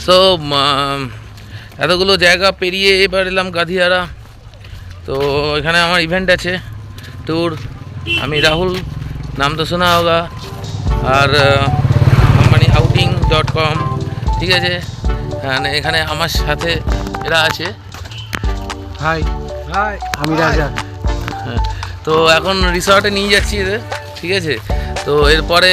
So এতগুলো জায়গা পেরিয়ে এবার এলাম গাধিয়ারা। তো এখানে আমার ইভেন্ট আছে, ট্যুর। আমি রাহুল, নাম তো শোনা হোগা, আর কোম্পানি outing.com, ঠিক আছে। এখানে আমার সাথে এরা আছে। হাই হাই, আমি রাজা। হ্যাঁ, তো এখন রিসর্টে নিয়ে যাচ্ছি এদের, ঠিক আছে। তো এরপরে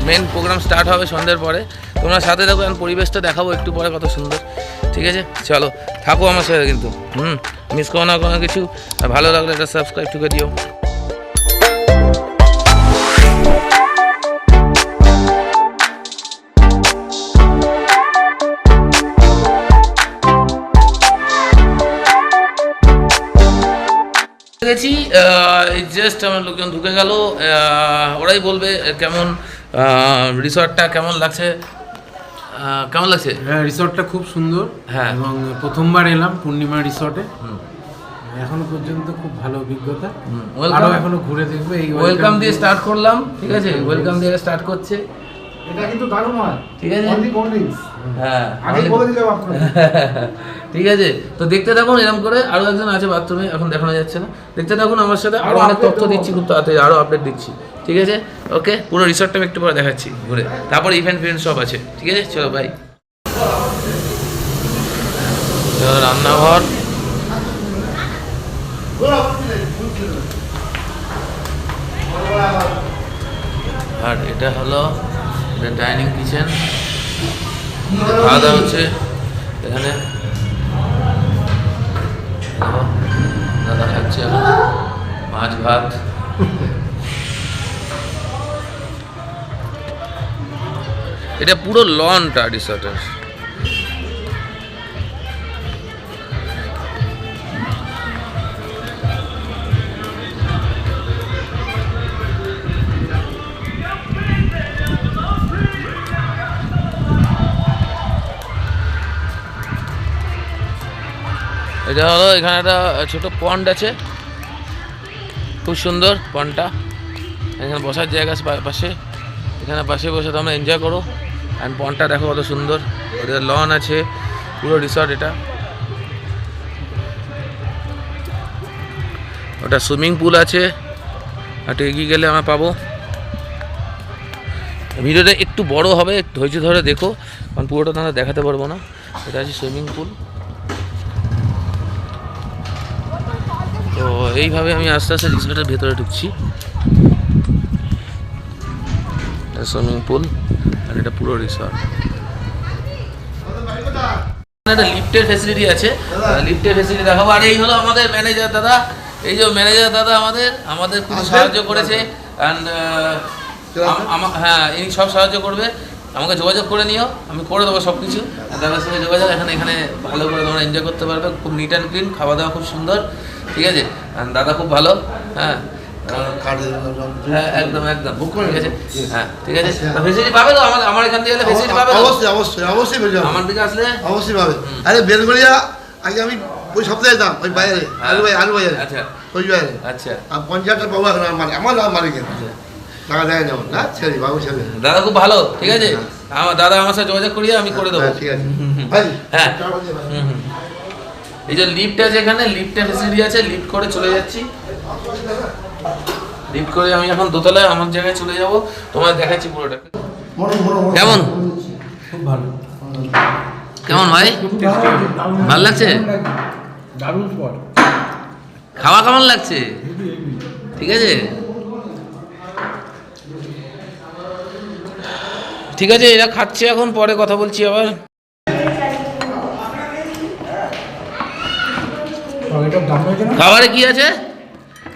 মেন প্রোগ্রাম স্টার্ট হবে সন্ধ্যের পরে। তোমরা সাথে থাকো, এখন পরিবেশটা দেখাবো একটু পরে কত সুন্দর, ঠিক আছে। চলো থাকো আমার সাথে কিন্তু, মিস করো না কোনো কিছু। আর ভালো লাগলে এটা সাবস্ক্রাইব ঠুকে দিও। গেছি জাস্ট আমার লোকজন ঢুকে গেল, ওরাই বলবে কেমন রিসর্টটা কেমন লাগছে। কেমন লাগছে? হ্যাঁ, রিসর্টটা খুব সুন্দর। হ্যাঁ, এবং প্রথমবার এলাম পূর্ণিমা রিসর্টে। এখনো পর্যন্ত খুব ভালো অভিজ্ঞতা। আরো এখনো ঘুরে দেখবো। এই ওয়েলকাম দিয়ে স্টার্ট করলাম, ঠিক আছে। ওয়েলকাম দিয়ে স্টার্ট করছে, এটা কিন্তু দারুণ হয়, ঠিক আছে। হ্যাঁ, আগে বলে দিলাম আপনাকে। ঠিক আছে। তো দেখতে থাকুন, এরকম করে আরো একজন আছে বাথরুমে, এখন দেখানো যাচ্ছে না। দেখতে থাকুন আমার সাথে, আরো অনেক তথ্য দিচ্ছি খুব তাড়াতাড়ি, আরো আপডেট দিচ্ছি, ঠিক আছে। ওকে, পুরো রিসর্টটা একটু পরে দেখাচ্ছি ঘুরে, তারপর ইভেন্ট সব আছে, ঠিক আছে। চলো ভাই, রান্নাঘর, আর এটা হলো ডাইনিং কিচেন। খাওয়া দাওয়া হচ্ছে এখানে। দাদা খাচ্ছে এখন মাছ ভাত। এটা পুরো লনটা রিসর্টের। এটা হলো, এখানে একটা ছোট পন্ড আছে, খুব সুন্দর পন্ডটা। এখানে বসার জায়গা পাশে, এখানে পাশে বসে তোমরা এনজয় করো। অ্যান্ড পন্ডটা দেখো কত সুন্দর। ওদের লন আছে, পুরো রিসর্ট এটা। ওটা সুইমিং পুল আছে, একটু এগিয়ে গেলে আমরা পাবো। ভিডিওটা একটু বড় হবে, ধৈর্য ধরে দেখো, কারণ পুরোটা তোমরা দেখাতে পারবো না। এটা আছে সুইমিং পুল। তো এইভাবে আমি আস্তে আস্তে রিসর্টের ভেতরে ঢুকছি। সুইমিং পুল, আর এটা পুরো রিসর্ট। একটা লিফটের ফ্যাসিলিটি আছে, লিফটের ফ্যাসিলিটি দেখাবো। আর এই হলো আমাদের ম্যানেজার দাদা। এই যে ম্যানেজার দাদা আমাদের খুব সাহায্য করেছে। অ্যান্ড হ্যাঁ, ইনি সব সাহায্য করবে। আমাকে যোগাযোগ করে নিও, আমি করে দেবো সব কিছু। দাদার সঙ্গে যোগাযোগ। এখানে ভালো করে তোমরা এনজয় করতে পারবে, খুব নিট অ্যান্ড ক্লিন, খাওয়া দাওয়া খুব সুন্দর, ঠিক আছে। দাদা খুব ভালো, হ্যাঁ হ্যাঁ, একদম একদম ঠিক আছে। হ্যাঁ, ঠিক আছে। ফেসিলিটি পাবে তো আমার এখান থেকে গেলে ফেসিলিটি পাবে? অবশ্যই অবশ্যই অবশ্যই পেয়ে যাবে, আমার দিকে আসলে অবশ্যই পাবে। আরে বেলগড়িয়া আগে আমি ওই সপ্তাহে যেতাম, ওই বাইরে আলু বাজারে। আচ্ছা ওই বাইরে। আচ্ছা, আর 50টা পাবো এখন আমার নাম মালিকের টাকা দেয় যেমন না, ছেড়ে বাবু ছেড়ে। দাদা খুব ভালো, ঠিক আছে। আমার দাদা আমার সাথে যোগাযোগ করিয়ে আমি করে দেবো, ঠিক আছে। হ্যাঁ। এই যে লিফট আছে, এখানে লিফটের ফেসিলিটি আছে। লিফট করে চলে যাচ্ছি, লিফট করে আমি এখন দোতলায় আমার জায়গায় চলে যাব। তোমাদের দেখাচ্ছি পুরোটা। কেমন খুব ভালো। কেমন ভাই, ভালো লাগছে? দারুণ স্পট। খাওয়া কেমন লাগছে? ঠিক আছে, ঠিক আছে। এরা খাচ্ছে এখন, পরে কথা বলছি আবার। খাবারে কি আছে?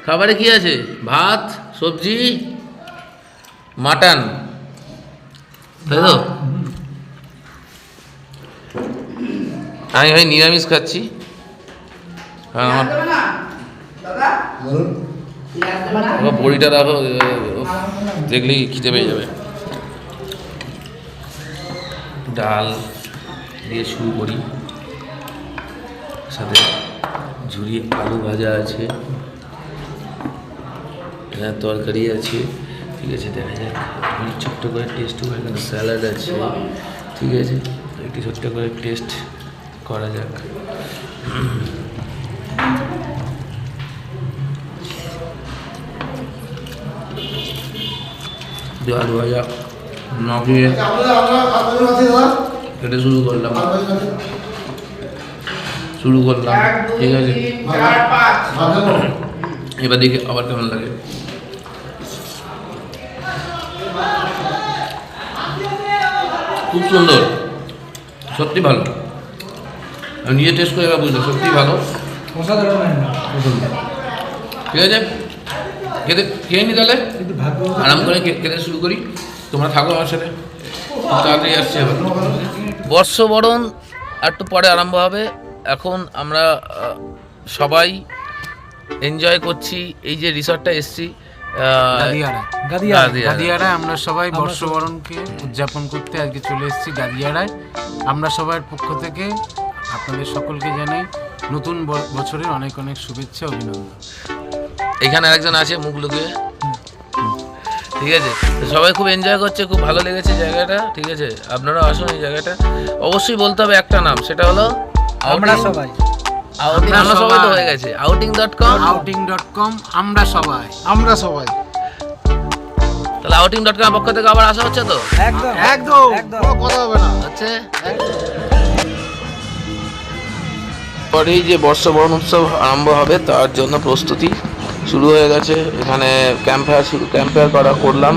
খাবারে কি আছে? ভাত, সবজি, মাটন, তাই তো? আমি ভাই নিরামিষ খাচ্ছি। আমার বড়িটা দেখো, দেখলেই খিদে পেয়ে যাবে। ডাল দিয়ে শুরু করি, সাথে ঝুরি আলু ভাজা আছে, এখানে তরকারি আছে, ঠিক আছে। দেখা যাক ছোট্ট করে টেস্ট করে। এখানে স্যালাড আছে, ঠিক আছে। একটি ছোট্ট করে টেস্ট করা যাক। আলু ভাজা নগিয়ে খেতে শুরু করলাম, ঠিক আছে। এবার দেখি আবার কেমন লাগে। খুব সুন্দর, সত্যি ভালো। আমি নিজে টেস্ট করে এবার বুঝলাম সত্যি ভালো, ঠিক আছে। খেয়ে নি তাহলে, আরাম করে খেতে শুরু করি। তোমরা থাকো আমার সাথে, তাড়াতাড়ি আসছে এবার। বর্ষবরণ একটু পরে আরম্ভ হবে। এখন আমরা সবাই এনজয় করছি, এই যে রিসর্টটা এসছি গাদিয়ারায়। আমরা সবাই বর্ষবরণকে উদযাপন করতে আজকে চলে এসেছি গাদিয়ারায়। আমরা সবার পক্ষ থেকে আপনাদের সকলকে জানাই নতুন বছরের অনেক অনেক শুভেচ্ছা, অভিনন্দন। এখানে একজন আছে মুখ লুকিয়ে, ঠিক আছে। তো সবাই খুব এনজয় করছে, খুব ভালো লেগেছে জায়গাটা, ঠিক আছে। আপনারাও আসুন এই জায়গাটা। অবশ্যই বলতে হবে একটা নাম, সেটা হলো আমরা সবাই। আমরা সবাই তো হয়ে গেছে outing.com। আমরা সবাই তাহলে outing.com পক্ষ থেকে আবার আসা হচ্ছে তো, একদম একদম কোনো কথা হবে না। হচ্ছে পরেই যে বর্ষবরণ উৎসব আরম্ভ হবে তার জন্য প্রস্তুতি শুরু হয়ে গেছে। এখানে ক্যাম্পফায়ার করলাম,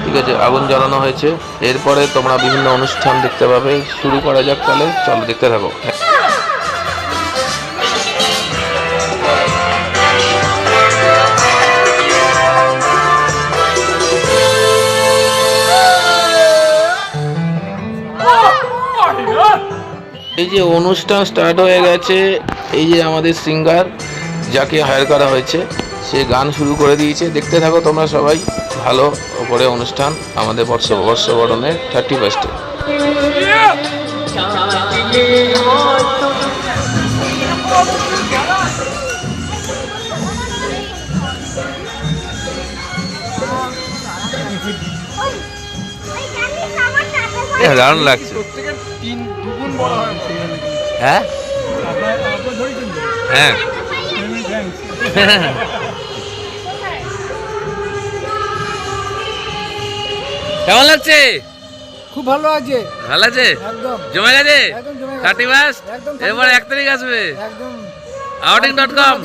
ঠিক আছে। আগুন জ্বালানো হয়েছে। এরপরে তোমরা বিভিন্ন অনুষ্ঠান দেখতে পাবে। শুরু করা যাক তাহলে, চলো দেখতে থাকো। এই যে অনুষ্ঠান স্টার্ট হয়ে গেছে, এই যে আমাদের সিঙ্গার যাকে হায়ার করা হয়েছে সে গান শুরু করে দিয়েছে। দেখতে থাকো তোমরা সবাই। ভালো করে অনুষ্ঠান আমাদের বর্ষবরণের 31-এ। দারুণ লাগছে। হ্যাঁ হ্যাঁ কেমন লাগছে? খুব ভালো আছে, ভালো আছে, একদম জমে গেছে। একদম জমে গেছে। 31 একদম এবার 1 তারিখ আসবে। একদম outing.com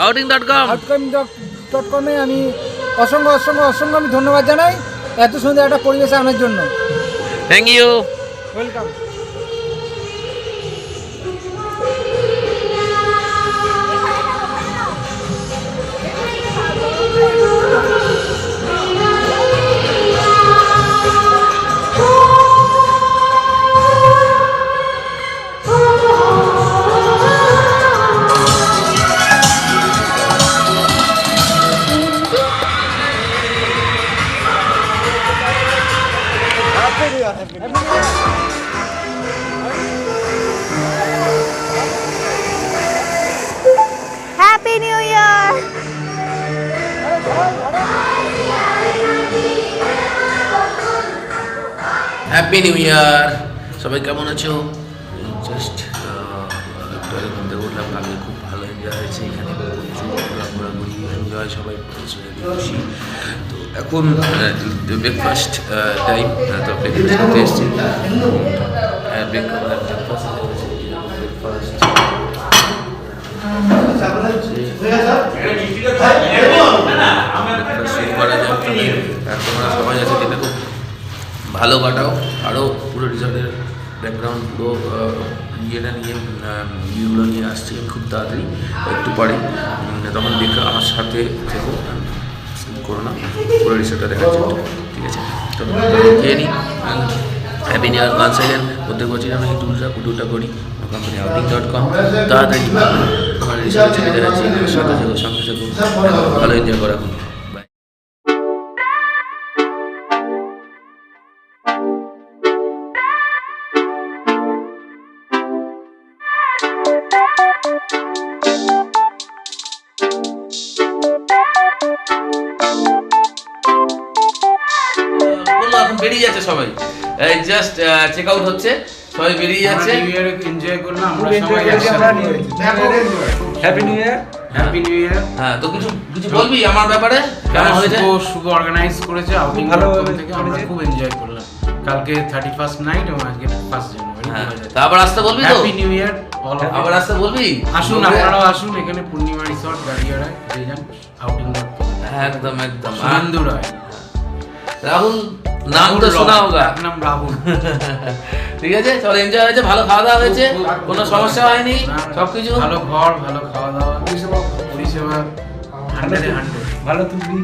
outing.com-এ আমি অসংখ্য আমি ধন্যবাদ জানাই এত সুন্দর একটা পরিবেশে আনার জন্য। Thank you. Welcome. Happy New Year! Happy new year. সবাই কেমন আছো? জাস্ট একটু আগে ঘুম থেকে উঠলাম। কালকে খুব ভালো এনজয় হয়েছে এখানে, ঘোরাঘুরি এনজয়, সবাই খুশি। তো এখন ব্রেকফাস্ট টাইম, তো ব্রেকফাস্ট করতে এসেছি। ব্রেকফাস্ট শুরু করা যাক। তোমরা সবাই আছে যেটা খুব ভালো কাটাও। আরও পুরো রিসর্টের ব্যাকগ্রাউন্ড পুরো ইয়েটা নিয়ে ভিউগুলো নিয়ে আসছি আমি খুব তাড়াতাড়ি, একটু পরে। তখন দেখে আমার সাথে থেকো, করো না, পুরো রিসর্টটা দেখাচ্ছি, ঠিক আছে। তো খেয়ে নিই। Happy new year once second. প্রত্যেক বছর আমি এই ট্যুরটা করি কোম্পানি outing.com। তাড়াতাড়ি আমার রিসর্টে চলে যাচ্ছি, সাথে থেকো, সঙ্গে থেকো, ভালো এনজয় করা। বেরিয়ে যাচ্ছে সবাই, এই জাস্ট চেক আউট হচ্ছে। সবাই বেরিয়ে যাচ্ছে। নিউ ইয়ার এনজয় করলাম আমরা সবাই একসাথে। হ্যাপি নিউ ইয়ার। হ্যাপি নিউ ইয়ার। হ্যাঁ, তো কিছু কিছু বলবি আমার ব্যাপারে, কেমন হয়েছে? শুভ অর্গানাইজ করেছে আউটিং থেকে, আমরা খুব এনজয় করলাম। কালকে 31st নাইট এবং আজকে 1st জানুয়ারি। হ্যাঁ, তা আবার আসতে বলবি তো? হ্যাপি নিউ ইয়ার অল। আবার আসতে বলবি? আসুন, আপনারাও আসুন এখানে পূর্ণিমা রিসর্ট গাড়িয়াড়ায়, যে যান আউটিং করতে। একদম একদম। সুনন্দু রায়, রাহুল নাম তো শোনা হোগা। নাম রাহুল। ঠিক আছে, চল, এনজয় হয়েছে, ভালো খাওয়া দাওয়া হয়েছে, কোনো সমস্যা হয়নি, সবকিছু ভালো ঘর, ভালো খাওয়া দাওয়া, পরিষেবা 100 ভালো তুমি।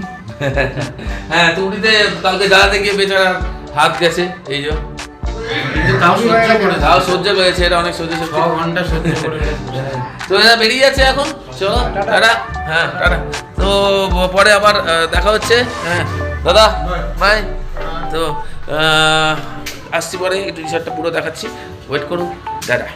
হ্যাঁ, তুড়িতে কালকে জ্বালাতে গিয়ে বেচারা হাত গেছে, এই যে, কিন্তু তাও সহ্য করে, তাও সহ্য পেয়েছে, এটা অনেক সহ্য। 6 ঘন্টা সহ্য করে। তো এরা বেরিয়ে যাচ্ছে এখন, চলো টাটা। হ্যাঁ টাটা, তো পরে আবার দেখা হচ্ছে। হ্যাঁ দাদা, বাই। তো আসছি পরে, একটু টি-শার্টটা পুরো দেখাচ্ছি, ওয়েট করুন, টাটা।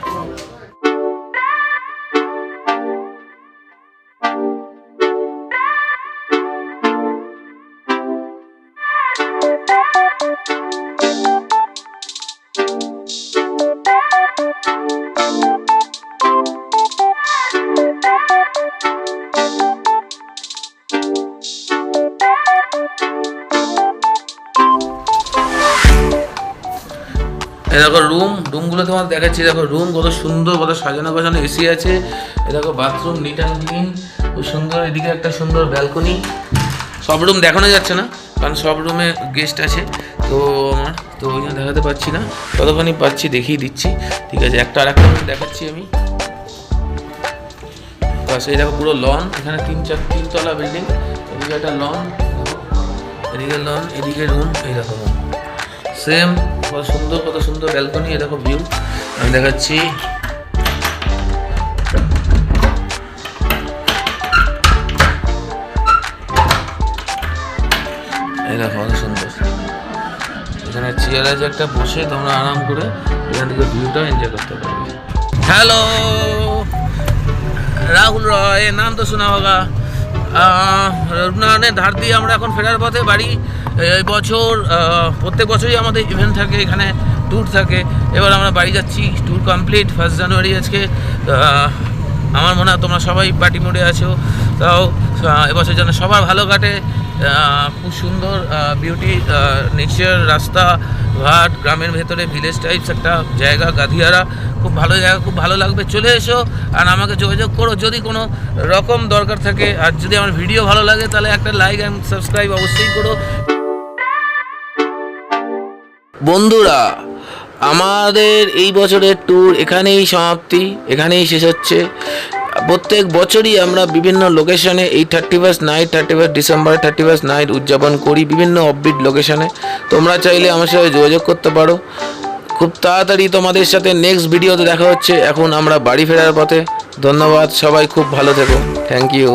এই দেখো রুমগুলো তোমার দেখাচ্ছি। দেখো রুম কত সুন্দর, কত সাজানো গোছানো, এসি আছে। এই দেখো বাথরুম নিট অ্যান্ড ক্লিন, খুব সুন্দর। এদিকে একটা সুন্দর ব্যালকনি। সব রুম দেখানো যাচ্ছে না, কারণ সব রুমে গেস্ট আছে, তো আমার তো ওই জন্য দেখাতে পারছি না। কতখানি পাচ্ছি দেখিয়ে দিচ্ছি, ঠিক আছে? একটা আর একটা রুম দেখাচ্ছি আমি। বাস, এই দেখো পুরো লন, এখানে 3 তলা বিল্ডিং। এদিকে একটা লন, এদিকে লন, এদিকে রুম। এই দেখো সেম, কত সুন্দর ব্যালকনি। এই দেখো ভিউ, আমি দেখাচ্ছি। এই দেখো কত সুন্দর, এখানে চেয়ার আছে একটা, বসে তোমরা আরাম করে এখান থেকে ভিউটা এনজয় করতে পারবে। হ্যালো, রাহুল রয়, নাম তো শোনা হোগা। রূপনারায়ণের ধার দিয়ে আমরা এখন ফেরার পথে বাড়ি। এই বছর প্রত্যেক বছরই আমাদের ইভেন্ট থাকে, এখানে ট্যুর থাকে। এবার আমরা বাড়ি যাচ্ছি, ট্যুর কমপ্লিট। 1 জানুয়ারি আজকে। আমার মনে হয় তোমরা সবাই পার্টি মোডে আছো, তাও এবছর যেন সবার ভালো কাটে। খুব সুন্দর বিউটি নেচার, রাস্তা ঘাট, গ্রামের ভেতরে ভিলেজ টাইপস একটা জায়গা, গাধিয়ারা, খুব ভালো জায়গা, খুব ভালো লাগবে। চলে এসো আর আমাকে যোগাযোগ করো যদি কোনো রকম দরকার থাকে। আর যদি আমার ভিডিও ভালো লাগে তাহলে একটা লাইক অ্যান্ড সাবস্ক্রাইব অবশ্যই করো। বন্ধুরা, আমাদের এই বছরের ট্যুর এখানেই সমাপ্তি, এখানেই শেষ হচ্ছে। প্রত্যেক বছরই আমরা বিভিন্ন লোকেশনে এই 31st night, 31 December 31st night উদযাপন করি বিভিন্ন অফবিট লোকেশনে। তোমরা চাইলে আমার সাথে যোগাযোগ করতে পারো। খুব তাড়াতাড়ি তোমাদের সাথে নেক্সট ভিডিওতে দেখা হচ্ছে। এখন আমরা বাড়ি ফেরার পথে। ধন্যবাদ, সবাই খুব ভালো থেকো। Thank you.